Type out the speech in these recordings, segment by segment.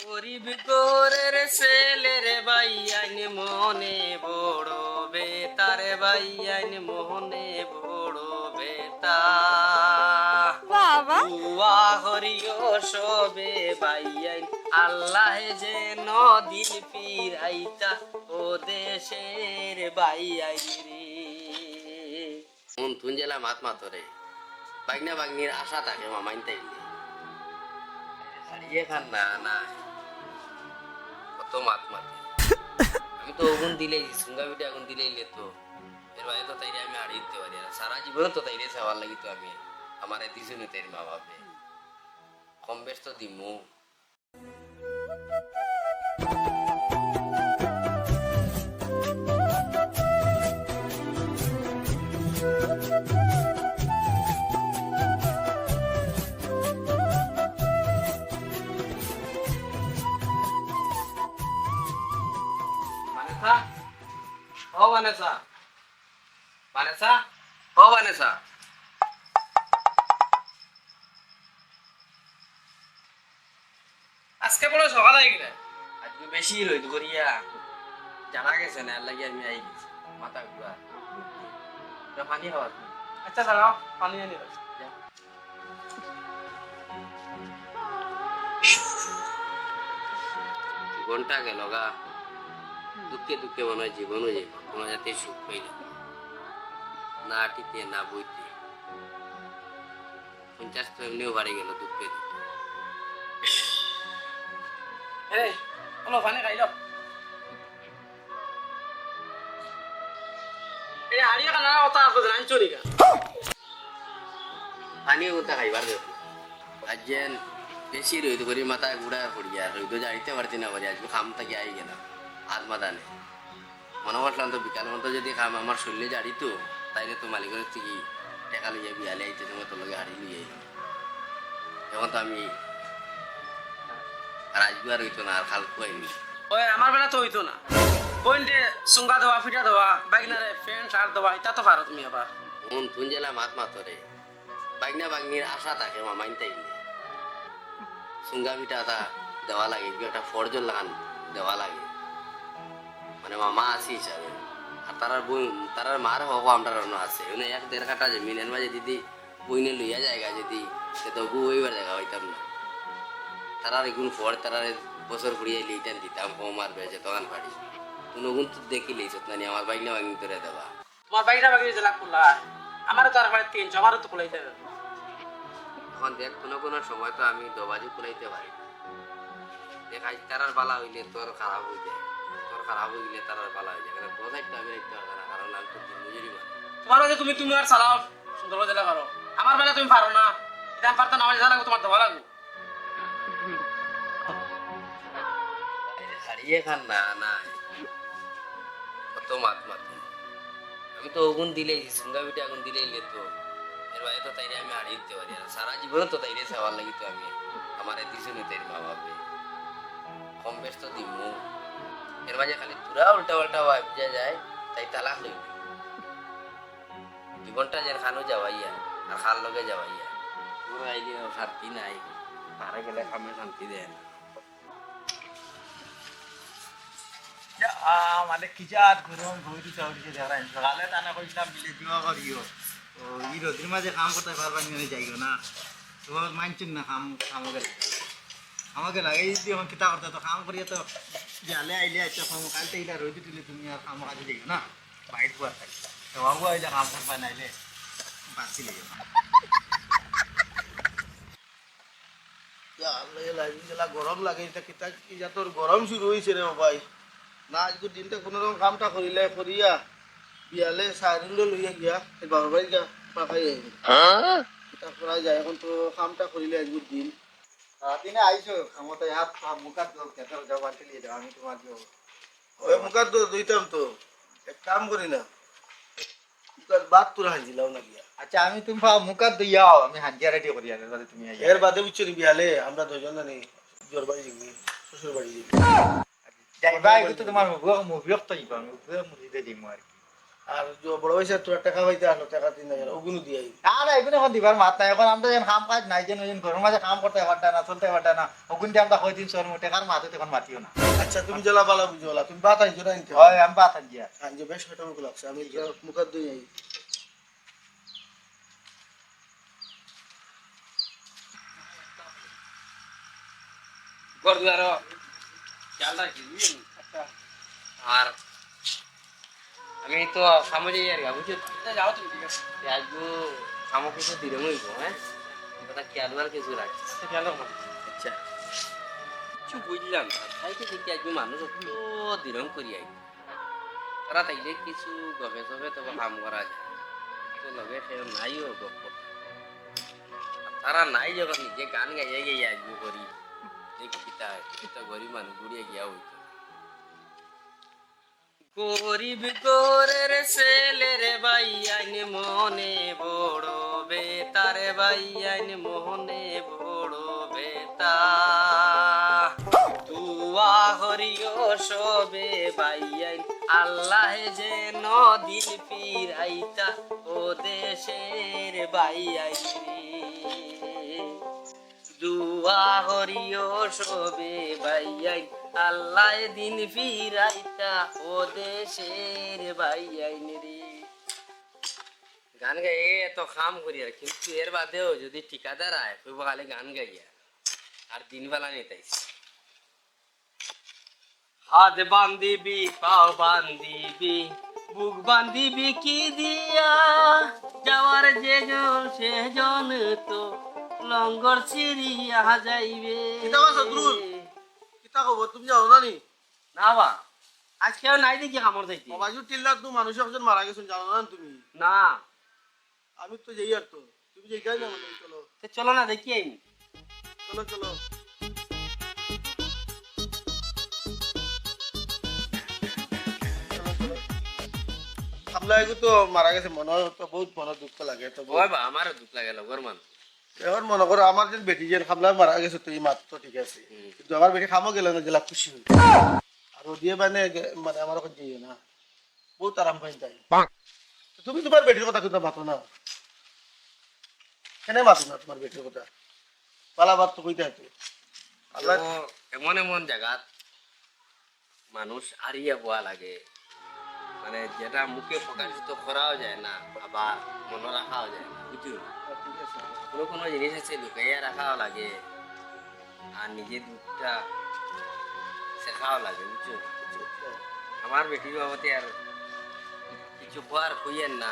গরিব গোরের ছেলের বাইয়াইন মনে বড় বেতার বাইয়াইন মনে বড় বেতা বাবা বুয়া হরিও সবে বাইয়াইন আল্লাহ যে নদীন পিরাইতা ও দেশের বাইয়াইন রে মন তুন জেলা মাত মাতরে বাগনা বাগনির আশা থাকে মামাইন তাইলে হারিয়ে খান না না কত মাত মাতে আমি তো ওগুন দিলেই সুঙ্গা বিটা আগুন দিলেই তো এর বাইরে তো তাইরে আমি হারিয়ে দিতে পারি না সারা জীবন তো তাইরে চাওয়ার লাগি তো আমি আমার দিছুনি তাইর মা বাপে কম বেশ তো দিমু Vanessa? Oh Vanessa. Vanessa? Oh Vanessa. আজকে বড় সকাল হয়ে গেলে আজকে বেশি রইদ করিয়া জানা গেছে না এর লাগি আমি আই গেছি মাথা ঘুরা পানি খাওয়া আচ্ছা দাঁড়াও পানি আনি ঘন্টা গেল গা দুঃখে দুঃখে মনে হয় জীবনও যাইব কোনো যাতে সুখ পাইল না আটিতে না বইতে 50 তো এমনিও বাড়ি গেল দুঃখে পানি খাইল পানি ওটা খাইবার দেব আজ যেন বেশি রইদ করি মাথায় গুড়া পড়িয়া রইদ যাইতে পারছি না পারি আজকে খাম থেকে আই গেলাম হাত মাদানে মনে করলাম তো বিকাল মতো যদি খাম আমার শরীরে জাড়ি তো তাইলে তো মালিকের থেকে টেকা লইয়া বিয়ালে আইতে তোমার তোর লগে হাড়ি লইয়া এখন তো আমি আর আজকে আর হইতো না আর খাল খুয়াইনি ওই আমার বেলা তো হইতো না পয়েন্টে সুঙ্গা দেওয়া ফিটা দেওয়া বাইকনারে ফ্যান শার্ট দেওয়া এটা তো পারো তুমি আবার মন তুন জেলা মাত মাতরে বাগনা বাগনির আশা থাকে মামাইন তাইলে সুঙ্গা পিঠা তা দেওয়া লাগে একটা ফরজল লাগান দেওয়া লাগে মানে মামা আছি হিসাবে আর তারার মার হক আমরা আছে মানে 1-1.5 কাঠা জমিনের মাঝে যদি বইনে লইয়া জায়গা যদি সে তো ওইবার জায়গা হইতাম না তারার এগুন ফর তারার বছর ঘুরিয়ে লিটান দিতাম কম আর বেজে তখন পারি কোনো গুণ তো দেখি লইছত না আমার বাইক না বাগনি করে দেওয়া তোমার বাইকটা বাকি জেলা খোলা আমারও তো আর মানে 300 আমারও তো খোলাইতে হবে এখন দেখ কোনো সময় তো আমি দবাজি খুলাইতে পারি দেখ আজ তারার বালা হইলে তোর খারাপ হয়ে যায় তোর খারাপ হয়ে গেলে তারার বালা হয়ে যায় কারণ দোষাইটা আমি রাখতে পারবো না কারণ আমি তো দিন মজুরি মানে তোমার কাছে তুমি আর চালাও সুন্দর জেলা পারো আমার বেলা তুমি পারো না এটা আমি পারতো না আমার জানা তোমার দেওয়া লাগবে হারিয়ে খান না না কত মাত মাতি আমি তো ওগুন দিলেই সুঙ্গা পিঠে আগুন দিলেই তো এর বাইরে তো তাইরে আমি হারিয়ে দিতে পারি না সারা জীবন তো তাইরে চাওয়ার লাগি তো আমি আমার দিছুনি তাইর মা বাপে কম বেশ তো দিমু এর মাঝে খালি পুরা উল্টা পাল্টা বুঝা যায় তাই তালাক লইব জীবনটা যেন খানো যাওয়াইয়া আর খাল লগে যাওয়াইয়া পুরো আইলে শান্তি নাই তারে গেলে খামে শান্তি দেয় না মানে কিজাত গরম ভরি চাউরিকে যারা সকালে টানা কইলাম মিলে দিওয়া করিও ও ই রোদের মাঝে কাম করতে পারবা নিয়ে যাইও না তোমার মানছেন না আমাকে লাগে যদি এখন কিতা করতে তো কাম করিয়ে তো জালে আইলে আচ্ছা কাম কালতে ইলা রোদ দিলে তুমি আর কাম কাজে যাইও না বাইট পুয়ার থাকি তো বাবু আইলে কাম করবা নাইলে বাঁচি লেগে গরম লাগে কিতা কি তোর গরম শুরু হয়েছে রে ভাই না আজকে দিনটা কোনো রকম কামটা করিয়া বিয়ালে সাইরেন্ড লইয়া গিয়া বাবার বাড়ি গিয়া পাকাই আইবি তারপর যায় এখন তো কামটা করিলে আজকে দিন দিনে আইসো ক্ষমতা হাত মুখাত খেতার যাওয়া লিয়ে যাও আমি তোমার কি ওই মুখাত দিতাম তো এক কাম করি না মুখাত বাদ তোরা হাজিলাও না গিয়া আচ্ছা আমি তুমি মুখাত দিয়াও আমি হাজিয়া রেডি করি আনে বাদে তুমি এর বাদে বুঝছো বিয়ালে আমরা দুজন জানি জোর বাড়ি যাবি শ্বশুর বাড়ি যাবি যাইবা এগুলো তো তোমার মুভিয়ক তো যাইবা মুভিয়ক মুভিতে দিমু আর কি আর যে বড় ভাই তোরা টাকা পাইতে আসলো টাকা 3000 ওগুলো দিয়ে আইবি। আর এখন এখন দিবার মাত নাই এখন আমরা যেন কাম কাজ নাই যেন ঘরের মাঝে কাম করতে পারতা না চলতে পারতা না ওগুন দিয়ে আমরা কয়দিন চল মোটে কার মাথা তখন মাতিও না আচ্ছা তুমি জ্বালা বালা বুঝলা তুমি বাত আনছো না আনতে হয় আমি বাত দিয়া আনছো বেশ কটা মুখ লাগছে আমি মুখার দুই আই গরদুয়ার খেয়াল রাখি বুঝলি? আর আমি তো খামো যাই আর বুঝছো যাও তুমি ঠিক আছে আজকে খামো কিছু দিলে মইব হ্যাঁ কথা খেয়াল আর কিছু রাখছি খেয়াল রাখো আচ্ছা কিছু বুঝলাম না তাইকে দেখি আজকে মানুষ অত দিরম করি আই তারা তাইলে কিছু গভে গভে তবে কাম করা যায় তো লগে সে নাইও গপ তারা নাই যখন নিজে গান গাইয়া গিয়ে আসবো করি দেখি কিতা কিতা গরিব মানুষ ঘুরিয়ে গিয়া হইতো গরিব গোরের ছেলের বাইয়াইন মনে বড় বেতার বাইয়াইন মনে বড় বেতা তুয়া হরিও সবে বাইয়াইন আল্লাহ যেন দিন ফিরাইতা ও দেশের বাইয়াইন রে দুয়া হরিও সবে বাইয়াইন আল্লাহ দিন ফিরাইতা ও দেশের বাইয়াইন রে গান গাইয়ে এত কাম করি আর কিন্তু এর বাদেও যদি ঠিকাদার আয় কইব খালি গান গাইয়া আর দিন বেলা নিতাইছি হাত বান্ধিবি পাও বান্ধিবি বুক বান্ধিবি কি দিয়া যাওয়ার যে জন সে জন তো লঙ্গর ছিড়িয়া যাইবে কিতা কও সদরুল? কিতা খবর তুমি জানো না নি না বা আজকেও নাই দেখি কামড় যাইতে মোবাইল টিল্লার তো মানুষ একজন মারা গেছেন জানো না তুমি না আমি তো যাই আর তো তুমি যাই গাই না মানে চলো তো চলো না দেখি আমি চলো চলো হামলা এগু তো মারা গেছে মনে হয় তো বহুত মনে দুঃখ লাগে তো ওই বা আমারও দুঃখ লাগে লগর মান এবার মনে করো আমার যে বেটি যে হামলা মারা গেছে তো এই মাত্র ঠিক আছে কিন্তু আমার বেটি খামো গেল না জেলা খুশি হই আর ও দিয়ে মানে আমার ওখানে যাইও না বহুত আরাম পাই তাই তুমি তোমার বেটির কথা কিন্তু মাতো না কেন মাতো না তোমার বেটির কথা পালা বাদ তো কইতে হতো আল্লাহ ও এমন এমন জায়গাত মানুষ হারিয়ে পোয়া লাগে মানে যেটা মুখে প্রকাশিত করাও যায় না আবার মনে রাখাও যায় না বুঝছো ঠিক আছে কোনো কোনো জিনিস আছে লুকাইয়া রাখাও লাগে আর নিজের দুঃখটা শেখাও লাগে বুঝছো আমার বেটির বাবতে আর কিছু খোয়ার কইয়েন না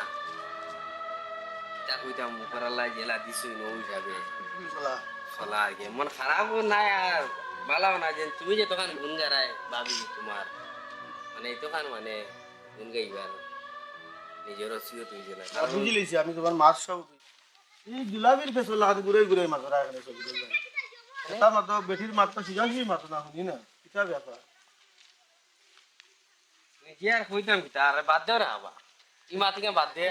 তা কইতাম মুখর আল্লাহ জেলা দিছই নৌ যাবে চলা চলা আর কি মন খারাপও নাই আর ভালো না যে তুমি যে তখন গুন গারায় ভাবি তোমার মানে এই তখন মানে গুন গাইবার নিজেরও সিও তুই যে না আর বুঝি লইছি আমি তোমার মাছ সব এই গুলাবির ফেসল লাগাতে ঘুরে ঘুরে মাছ ধরা এখানে সব ঘুরে যায় এটা মাত্র বেটির মাত্র সিজাসি মাত্র না শুনি না কিতা ব্যাপার কি আর কইতাম কি তার বাদ দেও না আবার ই মাতিকে বাদ দে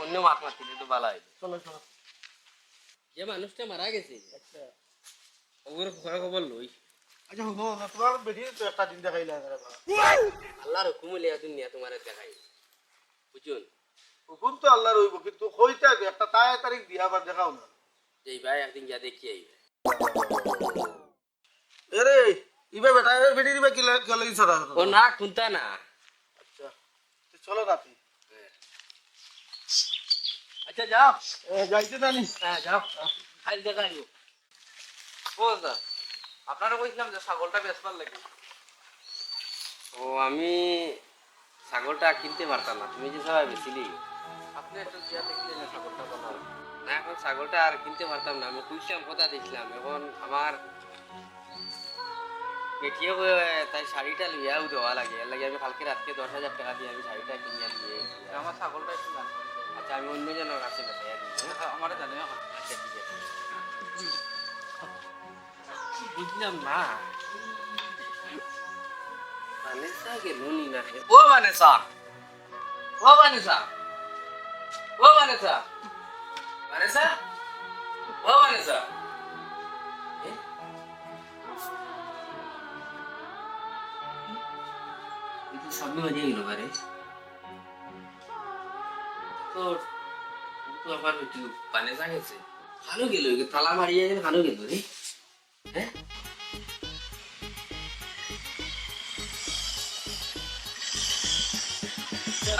অন্য মাত মাতিলে তো ভালো হয় চলো চলো যে মানুষটা মারা গেছে আচ্ছা ওর খবর লই আচ্ছা শুনো না তোমার বেটির তো একটা দিন দেখাইলে আল্লাহর হুকুম লিয়া দুনিয়া তোমার দেখাই বুঝুন হুকুম তো আল্লাহর হইব কিন্তু কইতে হবে একটা তারিখ দিয়া আবার দেখাও না যে ভাই একদিন যা দেখি আইবে এরে ইবে বেটা বেটি দিবে কি লাগি ছড়া ও না কুনতা না আচ্ছা তো চলো রাতে আচ্ছা যাও যাইতে জানি হ্যাঁ যাও খাই দেখাইও ও দা আপনারা কইছিলাম যে ছাগলটা বেচবার লাগে ও আমি ছাগলটা কিনতে পারতাম না তুমি যে সবাই বেচিলি আপনি একটু দিয়া দেখলে না ছাগলটা বানাও না এখন ছাগলটা আর কিনতে পারতাম না আমি কইছিলাম কথা দিয়েছিলাম এখন আমার বেটিয়ে তাই শাড়িটা লিয়াও দেওয়া লাগে এর লাগে আমি কালকে রাতকে 10,000 টাকা দিয়ে আমি শাড়িটা কিনে নিয়ে আমার ছাগলটা একটু লাগবে আচ্ছা আমি অন্যজনের কাছে বেচাইয়া দিই আমার জানি আচ্ছা ঠিক আছে বুঝলাম না ভানেসা গেল নি না ও ভানেসা ও ভানেসা ও ভানেসা ভানেসা ও ভানেসা সামনে বাজে গেল বারে তোর তো আবার একটু পানে জাগেছে খানো গেল তালা মারিয়ে খানো গেল রে হ্যাঁ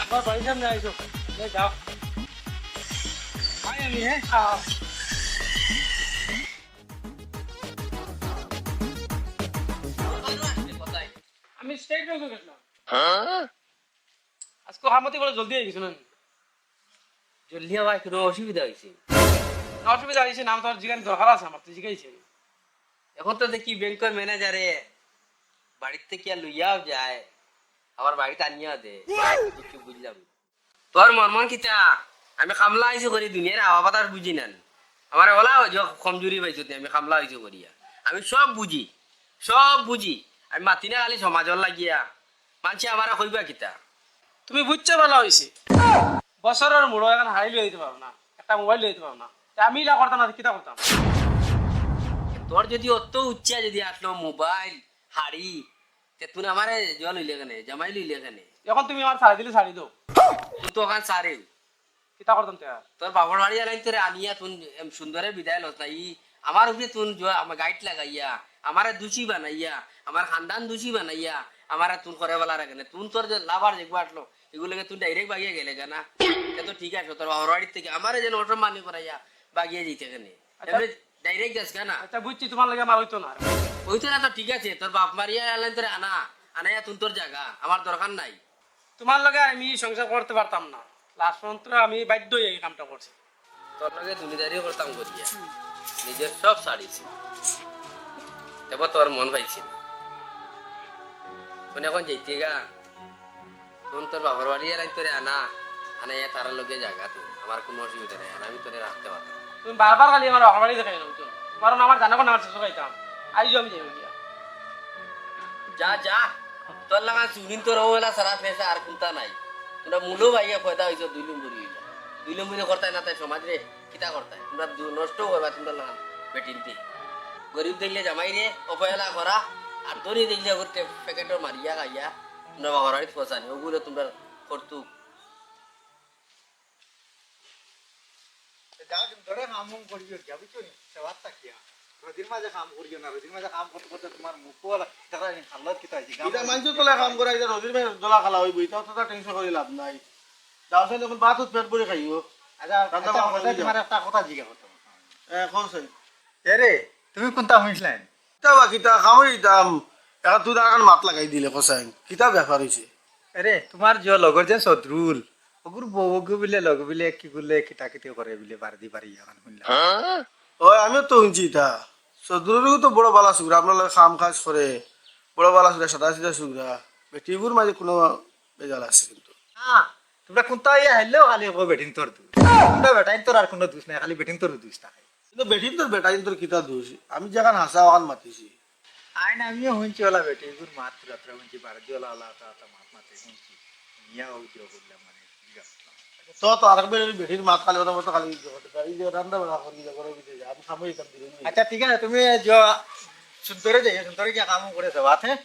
আমার বাড়ির সামনে আইসো যাও আমি হ্যাঁ কোথায় আমি স্টেট ব্যাংকে গেছিলাম আজকে হামতি বলে জলদি আই গেছো না জলদি আবার কোনো অসুবিধা হয়েছে অসুবিধা হয়েছে নাম তোর জিগান দরকার আছে আমার তুই জিগাইছে এখন তো দেখি ব্যাংকের ম্যানেজারে বাড়ির থেকে আর লইয়াও যায় আবার বাড়িতে আনিয়া দে কিছু বুঝলাম না। তোর মন কিতা আমি খামলা হয়েছে করি দুনিয়ার হাওয়া বাতাস বুঝি না আমার ওলা কমজোরি পাইছো আমি খামলা হয়েছে করিয়া আমি সব বুঝি আমি মাতি না খালি সমাজর লাগিয়া মানছি আমার কইবা কিতা তুমি বুঝছো ভালো হয়েছে বছরের মুড়ো এখন হারাই লই দিতে পারো না একটা মোবাইল লই দিতে পারো না তা আমি ইলা করতাম না কিতা করতাম তোর যদি অত উচ্চা যদি আসলো মোবাইল হাড়ি তে তুই আমারে জল লইলে কেনে জামাই লইলে কেনে এখন তুমি আমার ছাড়ি দিলে ছাড়ি দাও তুই তো ওখান সারে কিতা করতাম তে তোর বাবার বাড়ি আলাইন তোরে আনিয়া তুন সুন্দরে বিদায় লস নাই আমার উপরে তুন আমার গাইড লাগাইয়া আমারে দোষী বানাইয়া আমার খানদান দোষী বানাইয়া আমারে তুন করে বলা রাখে না তুন তোর যে লাভার যেগুলো আসলো এগুলোকে তুই ডাইরেক্ট বাগিয়ে গেলে কেনা এ তো ঠিক আছে তোর বাবার বাড়ির থেকে আমারে যেন অটো মানি করাইয়া বাগিয়ে দিতে কেনে এমনি ডাইরেক্ট যাস কেনা আচ্ছা বুঝছি তোমার লাগে আমার হইতো না ওইতো না তো ঠিক আছে তোর বাপ মারিয়া আলাইন তোরে আনাইয়া তুন তোর জায়গা আমার দরকার নাই তোমার লগে আমি সংসার করতে পারতাম না লাস্ট পর্যন্ত আমি বাধ্য হয়ে এই কামটা করছি তোর লগে দুনিদারিও করতাম করিয়া নিজের সব ছাড়িছি এবার তোর মন পাইছি না এখন যেতে গা তখন তোর বাবার বাড়ি এলাই তোরে আনাইয়া তার লগে জায়গা তুই আমার কোনো অসুবিধা নেই আর আমি তোরে রাখতে পারতাম তুমি বারবার খালি আমার বাবার বাড়ি দেখাই না কারণ আমার জানা কোন আমার শেষ খাইতাম আইজো আমি যাই গিয়া যা তোর লাগা চুরিন তোর ওলা সারা পেশা আর কোনটা নাই তোমরা মূল্য ভাইয়া পয়দা হয়েছ 2 নম্বর হইলা 2 নম্বরে করতাই না তাই সমাজ রে কিতা করতাই তোমরা নষ্ট হইবা তোমরা লাগা বেটিনতে গরিব দেখলে জামাই রে অপহেলা করা আর ধনী দেখলে করতে প্যাকেটর মারিয়া খাইয়া তোমরা বাবার বাড়িতে পৌঁছানি ওগুলো তোমরা করতু ধরে কাম করিও কি বুঝছো নি সেবারটা কি রোদির মাঝে কাম করিও না রোদির মাঝে কাম করতে করতে তোমার মুখ টাকা খাল্লত কি তাই এটা মানুষ তোলা কাম করে এটা রোজির ভাই দোলা খালা হইব এটা তো টেনশন করে লাভ নাই যাওছেন যখন ভাত পেট ভরে খাইও আচ্ছা তোমার একটা কথা জিজ্ঞাসা করতাম কৌশল এরে তুমি কোনটা শুনছিলেন কিতা বা কিতা খামই দাম এখন তুই আর মাত লাগাই দিলে কসাই কিতা ব্যাপার হয়েছে আরে তোমার যে লগর যে সদরুল ওগুর বউগু বিলে লগ বিলে কি গুলে কিতা কিতে করে বিলে বারদি বাড়ি এখন শুনলাম ওই আমিও তো শুনছি তা সদরুরও তো বড় বালা সুগরা আপনার লগে খাম খাজ করে বড় বালা সুগরা সাদা সিধা সুগরা বেটিগুর মাঝে কোনো বেজাল আছে কিন্তু হ্যাঁ তোমরা কোনটা ইয়া হাইলেও খালি কো বেটিন তোর দু তোমরা বেটাইন তোর আর কোনো দোষ নাই খালি বেটিন তোর দোষ থাকে কিন্তু বেটিন তোর বেটাইন তোর কিতা দোষ আমি যেখান হাসা ওখান মাতিছি আইন আমিও শুনছি ওলা বেটিগুর মাত রাত্রে শুনছি বারদি ওলা ওলা তা মাত মাতে শুনছি মিয়া ও দিও বললাম মানে তো তো আর বেটির মাত খালি ওটা মতো খালি এই যে রান্না বাড়া করি করে দিতে যা আমি খামই কাম দিই আচ্ছা ঠিক আছে তুমি সুন্দরে যাই সুন্দরে কি কাম করে যাবাত হ্যাঁ